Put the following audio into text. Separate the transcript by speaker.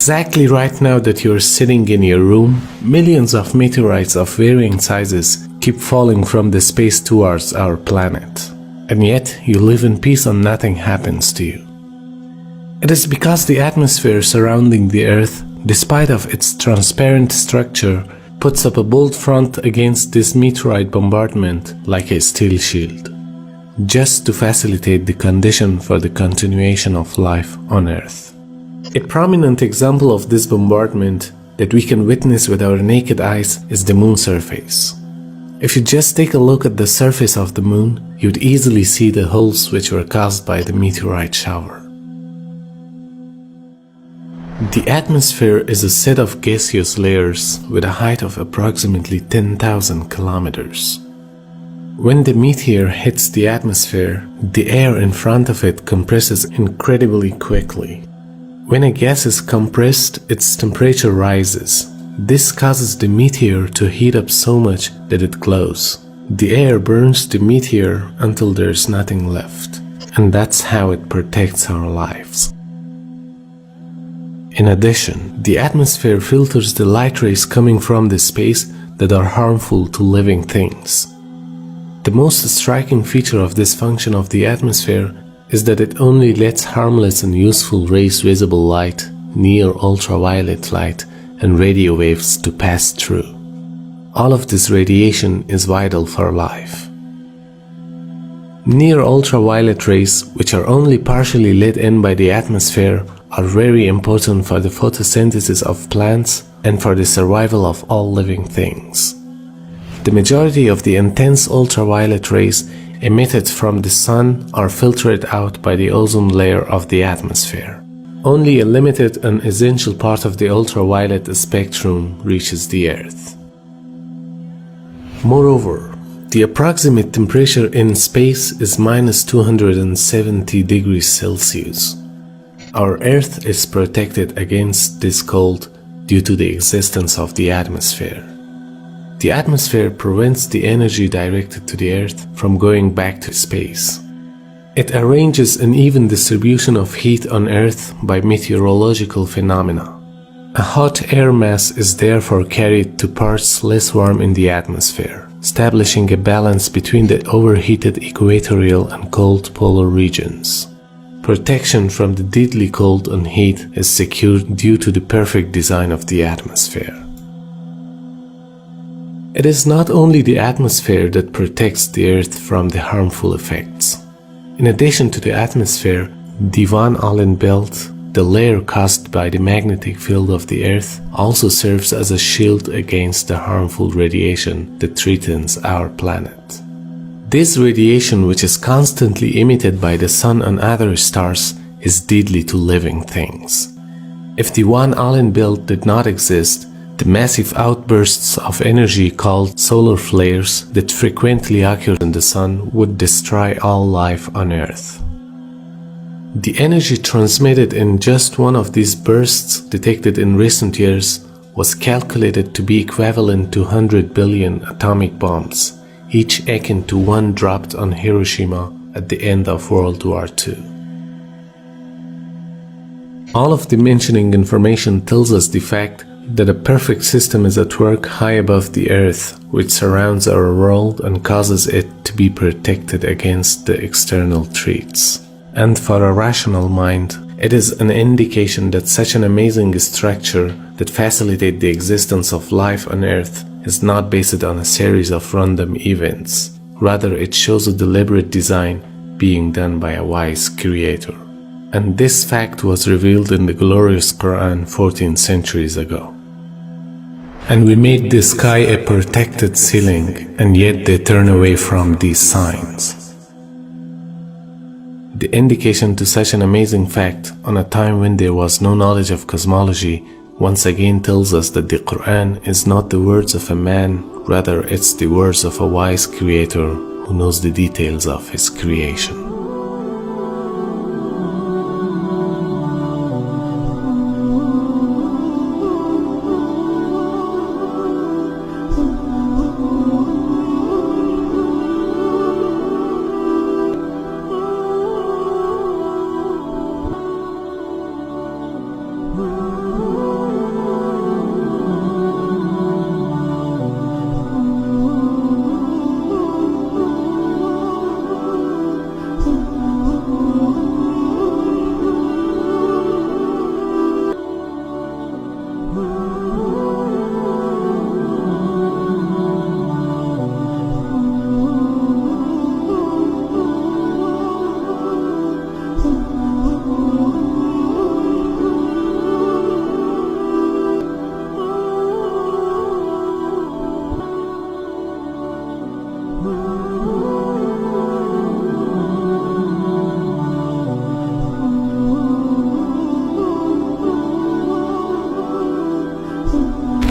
Speaker 1: Exactly right now that you're sitting in your room, millions of meteorites of varying sizes keep falling from the space towards our planet. And yet, you live in peace and nothing happens to you. It is because the atmosphere surrounding the Earth, despite of its transparent structure, puts up a bold front against this meteorite bombardment like a steel shield, just to facilitate the condition for the continuation of life on Earth. A prominent example of this bombardment that we can witness with our naked eyes is the moon surface. If you just take a look at the surface of the moon, you'd easily see the holes which were caused by the meteorite shower. The atmosphere is a set of gaseous layers with a height of approximately 10,000 kilometers. When the meteor hits the atmosphere, the air in front of it compresses incredibly quickly. When a gas is compressed, its temperature rises. This causes the meteor to heat up so much that it glows. The air burns the meteor until there's nothing left. And that's how it protects our lives. In addition, the atmosphere filters the light rays coming from the space that are harmful to living things. The most striking feature of this function of the atmosphere is that it only lets harmless and useful rays, visible light, near ultraviolet light, and radio waves to pass through. All of this radiation is vital for life. Near ultraviolet rays, which are only partially let in by the atmosphere, are very important for the photosynthesis of plants and for the survival of all living things. The majority of the intense ultraviolet rays emitted from the sun are filtered out by the ozone layer of the atmosphere. Only a limited and essential part of the ultraviolet spectrum reaches the Earth. Moreover, the approximate temperature in space is minus 270 degrees Celsius. Our Earth is protected against this cold due to the existence of the atmosphere. The atmosphere prevents the energy directed to the Earth from going back to space. It arranges an even distribution of heat on Earth by meteorological phenomena. A hot air mass is therefore carried to parts less warm in the atmosphere, establishing a balance between the overheated equatorial and cold polar regions. Protection from the deadly cold and heat is secured due to the perfect design of the atmosphere. It is not only the atmosphere that protects the Earth from the harmful effects. In addition to the atmosphere, the Van Allen belt, the layer caused by the magnetic field of the Earth, also serves as a shield against the harmful radiation that threatens our planet. This radiation, which is constantly emitted by the Sun and other stars, is deadly to living things. If the Van Allen belt did not exist, the massive outbursts of energy called solar flares that frequently occur in the Sun would destroy all life on Earth. The energy transmitted in just one of these bursts detected in recent years was calculated to be equivalent to 100 billion atomic bombs, each akin to one dropped on Hiroshima at the end of World War II. All of the mentioning information tells us the fact that a perfect system is at work high above the Earth, which surrounds our world and causes it to be protected against the external threats. And for a rational mind, it is an indication that such an amazing structure that facilitates the existence of life on Earth is not based on a series of random events. Rather, it shows a deliberate design being done by a wise creator. And this fact was revealed in the glorious Qur'an 14 centuries ago. And we made the sky a protected ceiling, and yet they turn away from these signs. The indication to such an amazing fact on a time when there was no knowledge of cosmology once again tells us that the Qur'an is not the words of a man, rather it's the words of a wise creator who knows the details of his creation.